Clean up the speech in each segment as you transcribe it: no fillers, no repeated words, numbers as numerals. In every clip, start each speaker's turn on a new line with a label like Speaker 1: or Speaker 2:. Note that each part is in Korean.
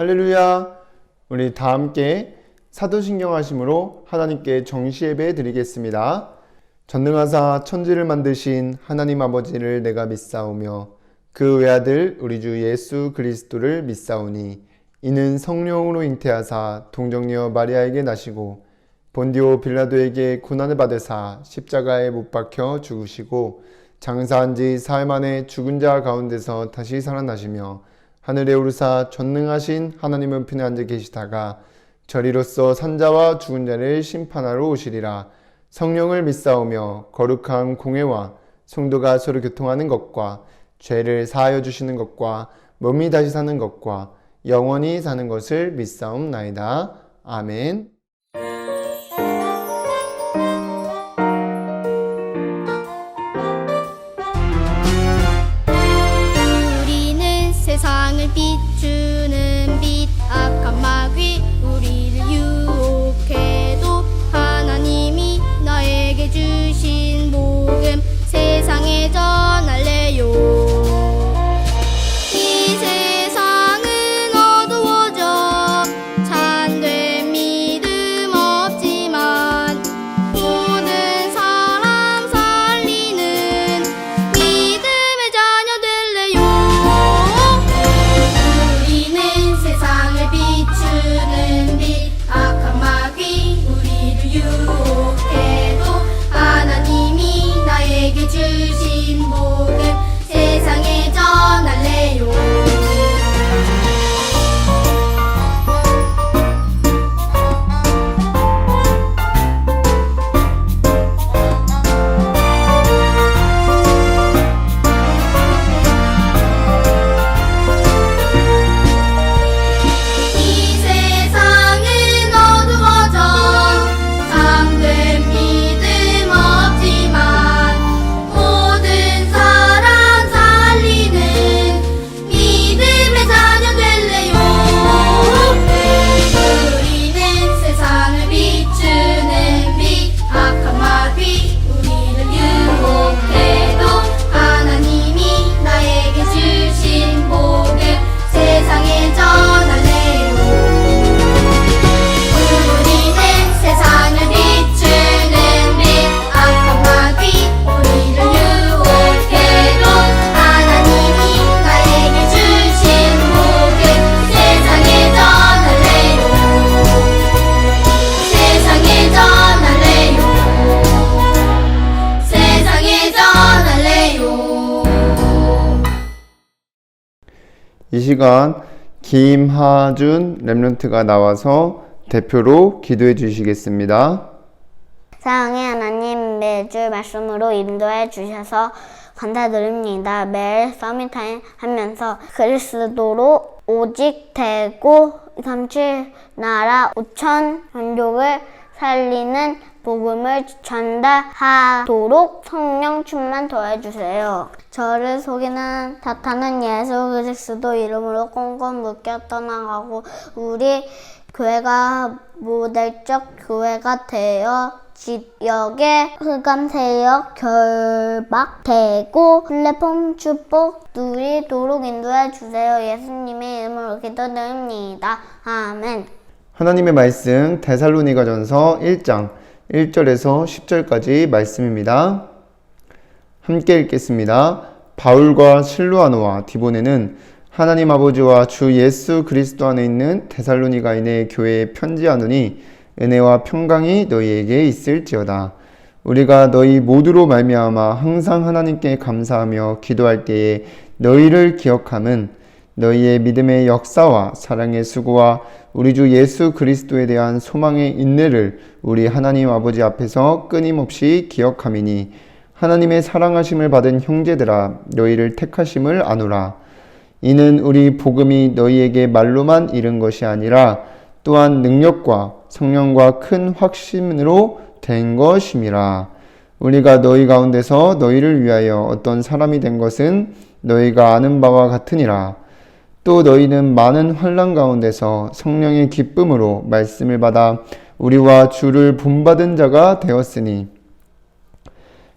Speaker 1: 할렐루야. 우리 다 함께 사도신경 하심으로 하나님께 정시예배 드리겠습니다. 전능하사 천지를 만드신 하나님 아버지를 내가 믿사오며 그 외아들 우리 주 예수 그리스도를 믿사오니 이는 성령으로 잉태하사 동정녀 마리아에게 나시고 본디오 빌라도에게 고난을 받으사 십자가에 못 박혀 죽으시고 장사한 지 사흘 만에 죽은 자 가운데서 다시 살아나시며 하늘에 오르사 전능하신 하나님은 편에 앉아 계시다가 저리로서 산자와 죽은 자를 심판하러 오시리라. 성령을 믿사오며 거룩한 공회와 성도가 서로 교통하는 것과 죄를 사하여 주시는 것과 몸이 다시 사는 것과 영원히 사는 것을 믿사옵나이다. 아멘.
Speaker 2: 우리는 세상을 비추는 빛, 악한 마귀 우리를 유혹해도 하나님이 나에게 주신 복음 세상에 전할래요. 이 세상은 어두워져 참된 믿음 없지만 모든 사람 살리는 믿음의 자녀 될래요. 우리는 세상을 비추는 빛, 악한 마귀 우리를 유혹해도 하나님이 나에게 주신 복음 세상에 전할래요. 이 세상은 어두워져 참된 믿음 없지만 모든 사람 살리는 믿음의 자녀 될래요. 우리는 세상을 비추는 빛, 악한 마귀 우리를 유혹해도 하나님이 나에게 주신 복음 세상에 전할래요. 우리는 세상을 비추는 빛, 악한 마귀 우리를 유혹해도 하나님이 나에게 주신 복음 세상에 전할래요. 세상에 전할래요. 세상에 전할래요.
Speaker 1: 이 시간 김하준 렘넌트가 나와서 대표로 기도해 주시겠습니다.
Speaker 3: 사랑의 하나님, 매주 말씀으로 인도해 주셔서 감사드립니다. 매일 서밋타임 하면서 그리스도로 오직 되고 37 나라 5천 민족을 살리는 복음을 전달하도록 성령 충만 도와주세요. 저를 속이는 사탄은 예수 그리스도 이름으로 꽁꽁 묶여 떠나가고 우리 교회가 모델적 교회가 되어 지역의 흑암세력 결박되고 플랫폼 축복 누리도록 인도해 주세요. 예수님의 이름으로 기도드립니다. 아멘.
Speaker 1: 하나님의 말씀 데살로니가전서 1장 1절에서 10절까지 말씀입니다. 함께 읽겠습니다. 바울과 실루아노와 디보네는 하나님 아버지와 주 예수 그리스도 안에 있는 데살로니가인의 교회에 편지하노니 은혜와 평강이 너희에게 있을지어다. 우리가 너희 모두로 말미암아 항상 하나님께 감사하며 기도할 때에 너희를 기억함은 너희의 믿음의 역사와 사랑의 수고와 우리 주 예수 그리스도에 대한 소망의 인내를 우리 하나님 아버지 앞에서 끊임없이 기억함이니 하나님의 사랑하심을 받은 형제들아 너희를 택하심을 아노라. 이는 우리 복음이 너희에게 말로만 이른 것이 아니라 또한 능력과 성령과 큰 확신으로 된 것임이라. 우리가 너희 가운데서 너희를 위하여 어떤 사람이 된 것은 너희가 아는 바와 같으니라. 또 너희는 많은 환난 가운데서 성령의 기쁨으로 말씀을 받아 우리와 주를 본받은 자가 되었으니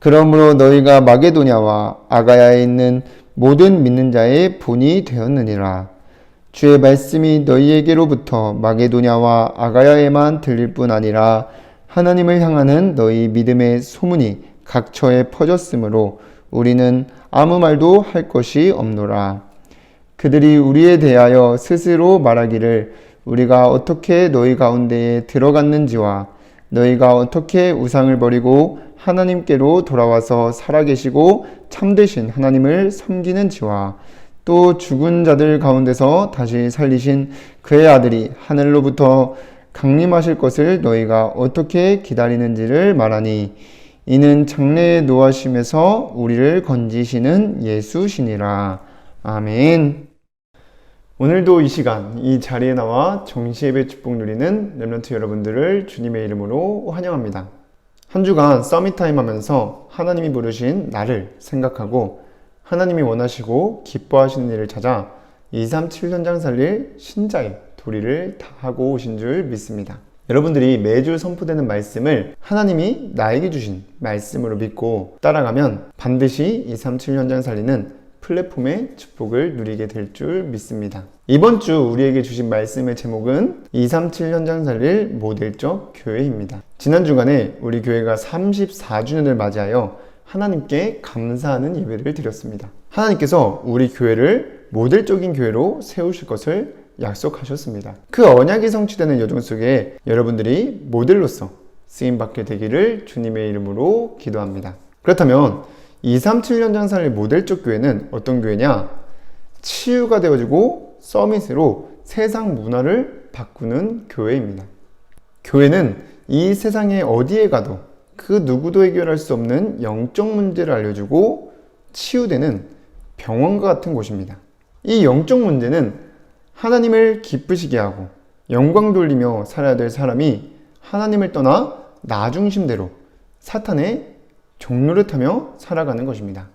Speaker 1: 그러므로 너희가 마게도냐와 아가야에 있는 모든 믿는 자의 본이 되었느니라. 주의 말씀이 너희에게로부터 마게도냐와 아가야에만 들릴 뿐 아니라 하나님을 향하는 너희 믿음의 소문이 각처에 퍼졌으므로 우리는 아무 말도 할 것이 없노라. 그들이 우리에 대하여 스스로 말하기를 우리가 어떻게 너희 가운데에 들어갔는지와 너희가 어떻게 우상을 버리고 하나님께로 돌아와서 살아계시고 참되신 하나님을 섬기는지와 또 죽은 자들 가운데서 다시 살리신 그의 아들이 하늘로부터 강림하실 것을 너희가 어떻게 기다리는지를 말하니 이는 장래의 노하심에서 우리를 건지시는 예수시니라. 아멘. 오늘도 이 시간 이 자리에 나와 정시예배 축복 누리는 렘넌트 여러분들을 주님의 이름으로 환영합니다. 한 주간 서밋타임 하면서 하나님이 부르신 나를 생각하고 하나님이 원하시고 기뻐하시는 일을 찾아 237현장 살릴 신자의 도리를 다하고 오신 줄 믿습니다. 여러분들이 매주 선포되는 말씀을 하나님이 나에게 주신 말씀으로 믿고 따라가면 반드시 237현장 살리는 플랫폼의 축복을 누리게 될 줄 믿습니다. 이번 주 우리에게 주신 말씀의 제목은 237현장 살릴 모델적 교회입니다. 지난 주간에 우리 교회가 34주년을 맞이하여 하나님께 감사하는 예배를 드렸습니다. 하나님께서 우리 교회를 모델적인 교회로 세우실 것을 약속하셨습니다. 그 언약이 성취되는 여정 속에 여러분들이 모델로서 쓰임받게 되기를 주님의 이름으로 기도합니다. 그렇다면 237현장 살릴 모델적 교회는 어떤 교회냐? 치유가 되어지고 서밋으로 세상 문화를 바꾸는 교회입니다. 교회는 이 세상에 어디에 가도 그 누구도 해결할 수 없는 영적 문제를 알려주고 치유되는 병원과 같은 곳입니다. 이 영적 문제는 하나님을 기쁘시게 하고 영광 돌리며 살아야 될 사람이 하나님을 떠나 나 중심대로 사탄의 종노릇하며 살아가는 것입니다.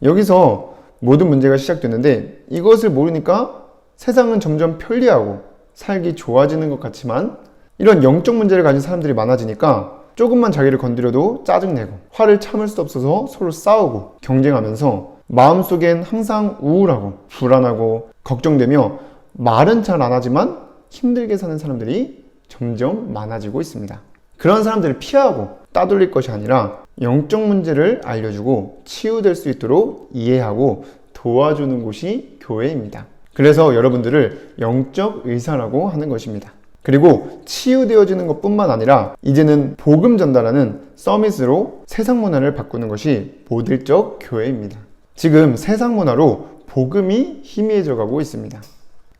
Speaker 1: 여기서 모든 문제가 시작되는데 이것을 모르니까 세상은 점점 편리하고 살기 좋아지는 것 같지만 이런 영적 문제를 가진 사람들이 많아지니까 조금만 자기를 건드려도 짜증내고 화를 참을 수 없어서 서로 싸우고 경쟁하면서 마음속엔 항상 우울하고 불안하고 걱정되며 말은 잘 안 하지만 힘들게 사는 사람들이 점점 많아지고 있습니다. 그런 사람들을 피하고 따돌릴 것이 아니라 영적 문제를 알려주고 치유될 수 있도록 이해하고 도와주는 곳이 교회입니다. 그래서 여러분들을 영적 의사라고 하는 것입니다. 그리고 치유되어지는 것뿐만 아니라 이제는 복음 전달하는 서밋으로 세상 문화를 바꾸는 것이 모델적 교회입니다. 지금 세상 문화로 복음이 희미해져 가고 있습니다.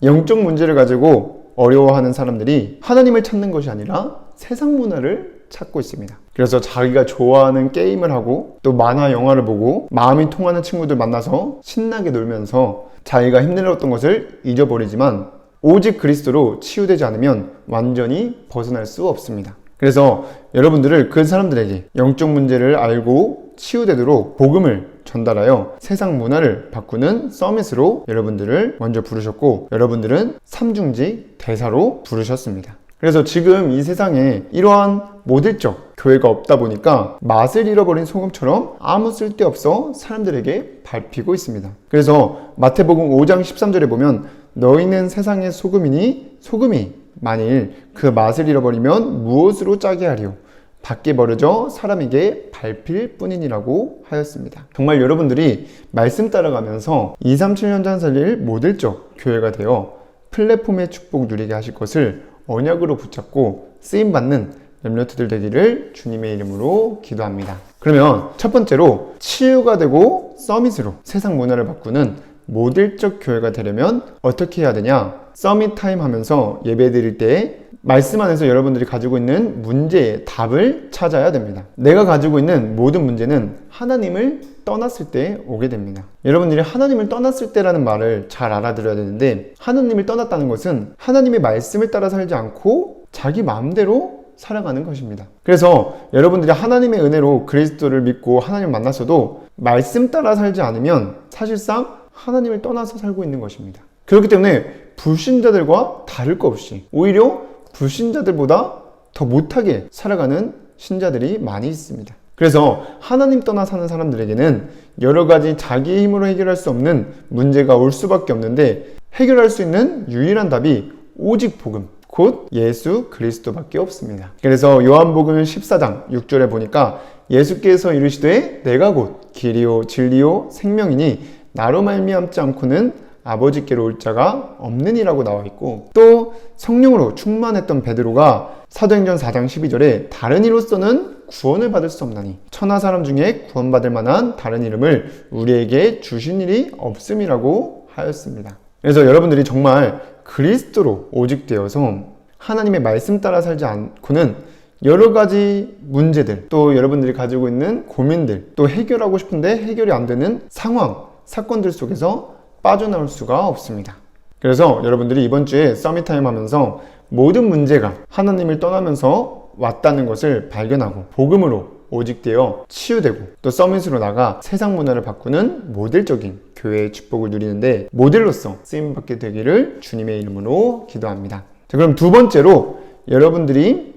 Speaker 1: 영적 문제를 가지고 어려워하는 사람들이 하나님을 찾는 것이 아니라 세상 문화를 찾고 있습니다. 그래서 자기가 좋아하는 게임을 하고 또 만화 영화를 보고 마음이 통하는 친구들 만나서 신나게 놀면서 자기가 힘들었던 것을 잊어버리지만 오직 그리스도로 치유되지 않으면 완전히 벗어날 수 없습니다. 그래서 여러분들을 그 사람들에게 영적 문제를 알고 치유되도록 복음을 전달하여 세상 문화를 바꾸는 서밋으로 여러분들을 먼저 부르셨고 여러분들은 삼중직 대사로 부르셨습니다. 그래서 지금 이 세상에 이러한 모델적 교회가 없다 보니까 맛을 잃어버린 소금처럼 아무 쓸데없어 사람들에게 밟히고 있습니다. 그래서 마태복음 5장 13절에 보면 너희는 세상의 소금이니 소금이 만일 그 맛을 잃어버리면 무엇으로 짜게 하리요? 밖에 버려져 사람에게 밟힐 뿐이니라고 하였습니다. 정말 여러분들이 말씀 따라가면서 237현장 살릴 모델적 교회가 되어 플랫폼의 축복 누리게 하실 것을 언약으로 붙잡고 쓰임받는 렘넌트들 되기를 주님의 이름으로 기도합니다. 그러면 첫 번째로 치유가 되고 서밋으로 세상 문화를 바꾸는 모델적 교회가 되려면 어떻게 해야 되냐? 서밋 타임 하면서 예배 드릴 때 말씀 안에서 여러분들이 가지고 있는 문제의 답을 찾아야 됩니다. 내가 가지고 있는 모든 문제는 하나님을 떠났을 때 오게 됩니다. 여러분들이 하나님을 떠났을 때라는 말을 잘 알아들어야 되는데 하나님을 떠났다는 것은 하나님의 말씀을 따라 살지 않고 자기 마음대로 살아가는 것입니다. 그래서 여러분들이 하나님의 은혜로 그리스도를 믿고 하나님을 만났어도 말씀 따라 살지 않으면 사실상 하나님을 떠나서 살고 있는 것입니다. 그렇기 때문에 불신자들과 다를 것 없이 오히려 불신자들보다 더 못하게 살아가는 신자들이 많이 있습니다. 그래서 하나님 떠나 사는 사람들에게는 여러 가지 자기의 힘으로 해결할 수 없는 문제가 올 수밖에 없는데 해결할 수 있는 유일한 답이 오직 복음, 곧 예수 그리스도밖에 없습니다. 그래서 요한복음 14장 6절에 보니까 예수께서 이르시되 내가 곧 길이요 진리요 생명이니 나로 말미암지 않고는 아버지께로 올 자가 없느니라고 나와 있고, 또 성령으로 충만했던 베드로가 사도행전 4장 12절에 다른 이로서는 구원을 받을 수 없나니 천하 사람 중에 구원받을 만한 다른 이름을 우리에게 주신 일이 없음이라고 하였습니다. 그래서 여러분들이 정말 그리스도로 오직되어서 하나님의 말씀 따라 살지 않고는 여러 가지 문제들, 또 여러분들이 가지고 있는 고민들, 또 해결하고 싶은데 해결이 안 되는 상황, 사건들 속에서 빠져나올 수가 없습니다. 그래서 여러분들이 이번 주에 서밋타임 하면서 모든 문제가 하나님을 떠나면서 왔다는 것을 발견하고 복음으로 오직되어 치유되고 또 서밋으로 나가 세상 문화를 바꾸는 모델적인 교회의 축복을 누리는데 모델로서 쓰임받게 되기를 주님의 이름으로 기도합니다. 자, 그럼 두 번째로 여러분들이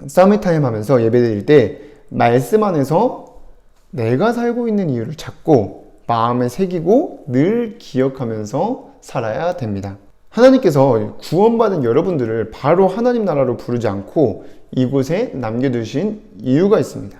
Speaker 1: 서밋타임 하면서 예배드릴 때 말씀 안에서 내가 살고 있는 이유를 찾고 마음에 새기고 늘 기억하면서 살아야 됩니다. 하나님께서 구원받은 여러분들을 바로 하나님 나라로 부르지 않고 이곳에 남겨두신 이유가 있습니다.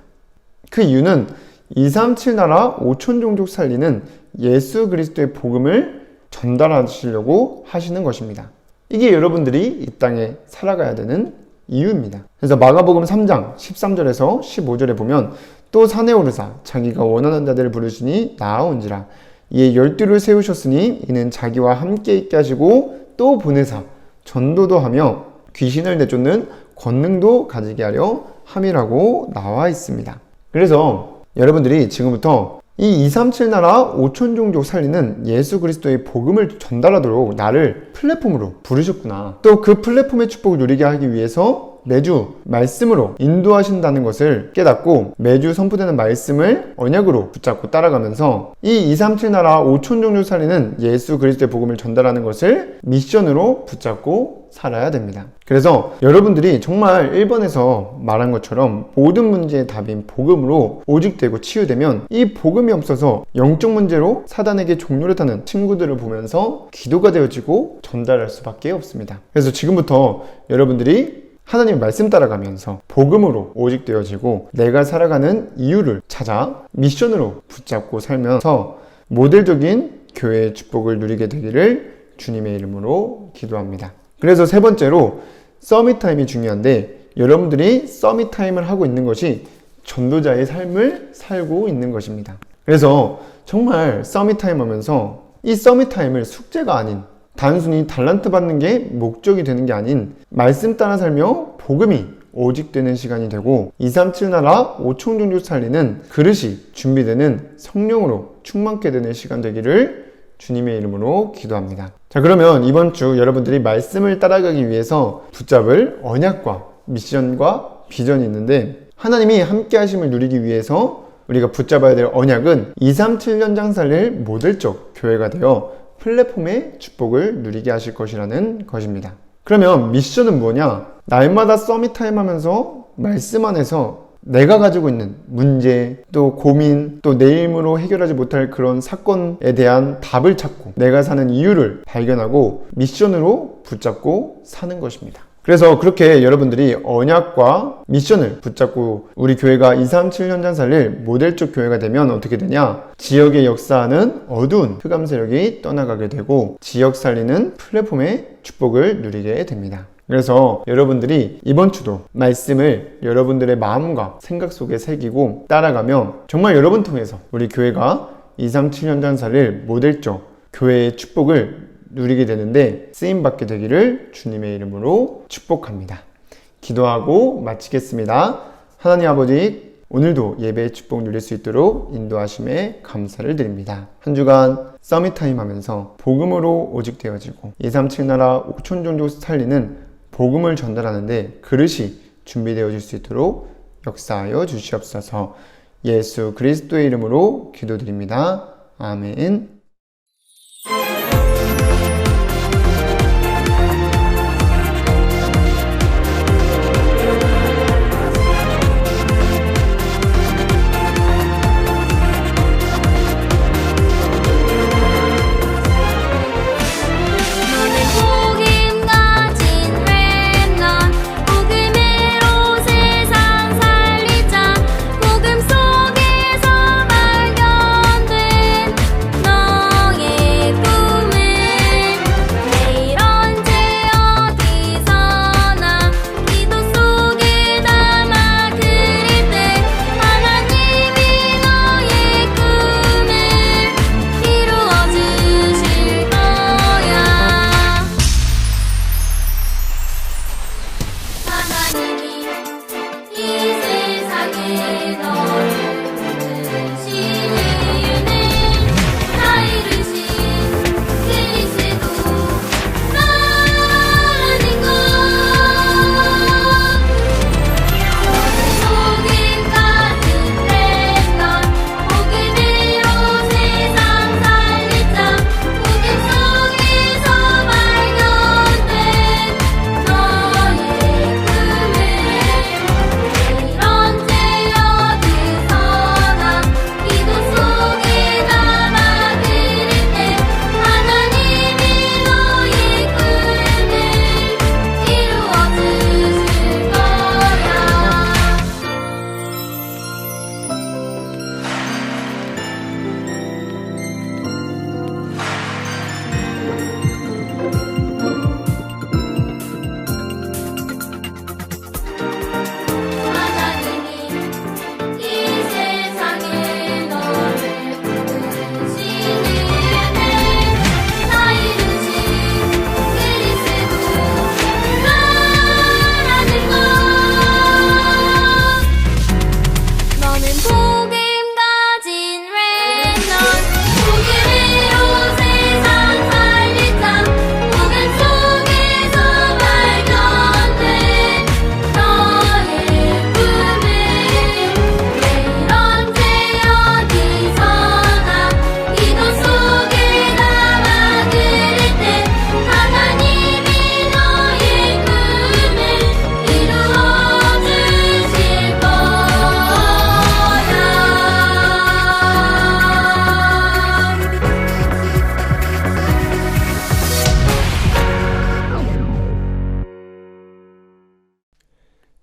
Speaker 1: 그 이유는 237 나라 5천 종족 살리는 예수 그리스도의 복음을 전달하시려고 하시는 것입니다. 이게 여러분들이 이 땅에 살아가야 되는 이유입니다. 그래서 마가복음 3장 13절에서 15절에 보면 또 산에 오르사 자기가 원하는 자들을 부르시니 나아온지라 이에 12를 세우셨으니 이는 자기와 함께 있게 하시고 또 보내사 전도도 하며 귀신을 내쫓는 권능도 가지게 하려 함이라고 나와 있습니다. 그래서 여러분들이 지금부터 이 237 나라 5천 종족 살리는 예수 그리스도의 복음을 전달하도록 나를 플랫폼으로 부르셨구나. 또 그 플랫폼의 축복을 누리게 하기 위해서 매주 말씀으로 인도하신다는 것을 깨닫고 매주 선포되는 말씀을 언약으로 붙잡고 따라가면서 이 237 나라 5천 종족 살리는 예수 그리스도의 복음을 전달하는 것을 미션으로 붙잡고 살아야 됩니다. 그래서 여러분들이 정말 1번에서 말한 것처럼 모든 문제의 답인 복음으로 오직되고 치유되면 이 복음이 없어서 영적 문제로 사단에게 종노릇 하는 친구들을 보면서 기도가 되어지고 전달할 수밖에 없습니다. 그래서 지금부터 여러분들이 하나님의 말씀 따라가면서 복음으로 오직되어지고 내가 살아가는 이유를 찾아 미션으로 붙잡고 살면서 모델적인 교회의 축복을 누리게 되기를 주님의 이름으로 기도합니다. 그래서 세 번째로 서밋타임이 중요한데 여러분들이 서밋타임을 하고 있는 것이 전도자의 삶을 살고 있는 것입니다. 그래서 정말 서밋타임 하면서 이 서밋타임을 숙제가 아닌 단순히 달란트 받는 게 목적이 되는 게 아닌 말씀 따라 살며 복음이 오직되는 시간이 되고 237 나라 5천 종족 살리는 그릇이 준비되는 성령으로 충만케 되는 시간 되기를 주님의 이름으로 기도합니다. 자, 그러면 이번 주 여러분들이 말씀을 따라가기 위해서 붙잡을 언약과 미션과 비전이 있는데 하나님이 함께 하심을 누리기 위해서 우리가 붙잡아야 될 언약은 237 현장 살릴 모델적 교회가 되어 플랫폼의 축복을 누리게 하실 것이라는 것입니다. 그러면 미션은 뭐냐? 날마다 서밋타임 하면서 말씀 안에서 내가 가지고 있는 문제, 또 고민, 또 내 힘으로 해결하지 못할 그런 사건에 대한 답을 찾고 내가 사는 이유를 발견하고 미션으로 붙잡고 사는 것입니다. 그래서 그렇게 여러분들이 언약과 미션을 붙잡고 우리 교회가 237 현장 살릴 모델적 교회가 되면 어떻게 되냐? 지역에 역사하는 어두운 흑암 세력이 떠나가게 되고 지역 살리는 플랫폼의 축복을 누리게 됩니다. 그래서 여러분들이 이번 주도 말씀을 여러분들의 마음과 생각 속에 새기고 따라가면 정말 여러분 통해서 우리 교회가 237 현장 살릴 모델적 교회의 축복을 누리게 되는데 쓰임받게 되기를 주님의 이름으로 축복합니다. 기도하고 마치겠습니다. 하나님 아버지, 오늘도 예배의 축복 누릴 수 있도록 인도하심에 감사를 드립니다. 한 주간 서밋타임 하면서 복음으로 오직되어지고 237 나라 5천 종족 살리는 복음을 전달하는데 그릇이 준비되어질 수 있도록 역사하여 주시옵소서. 예수 그리스도의 이름으로 기도드립니다. 아멘.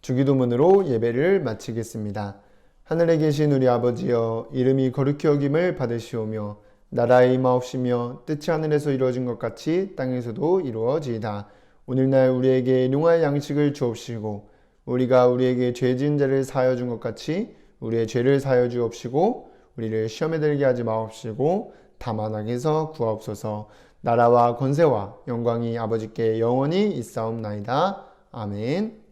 Speaker 1: 주기도문으로 예배를 마치겠습니다. 하늘에 계신 우리 아버지여, 이름이 거룩히 여김을 받으시오며 나라의 임하옵시며 뜻이 하늘에서 이루어진 것 같이 땅에서도 이루어지이다. 오늘날 우리에게 일용할 양식을 주옵시고 우리가 우리에게 죄 지은 자를 사하여 준 것 같이 우리의 죄를 사하여 주옵시고 우리를 시험에 들게 하지 마옵시고 다만 악에서 구하옵소서. 나라와 권세와 영광이 아버지께 영원히 있사옵나이다. 아멘.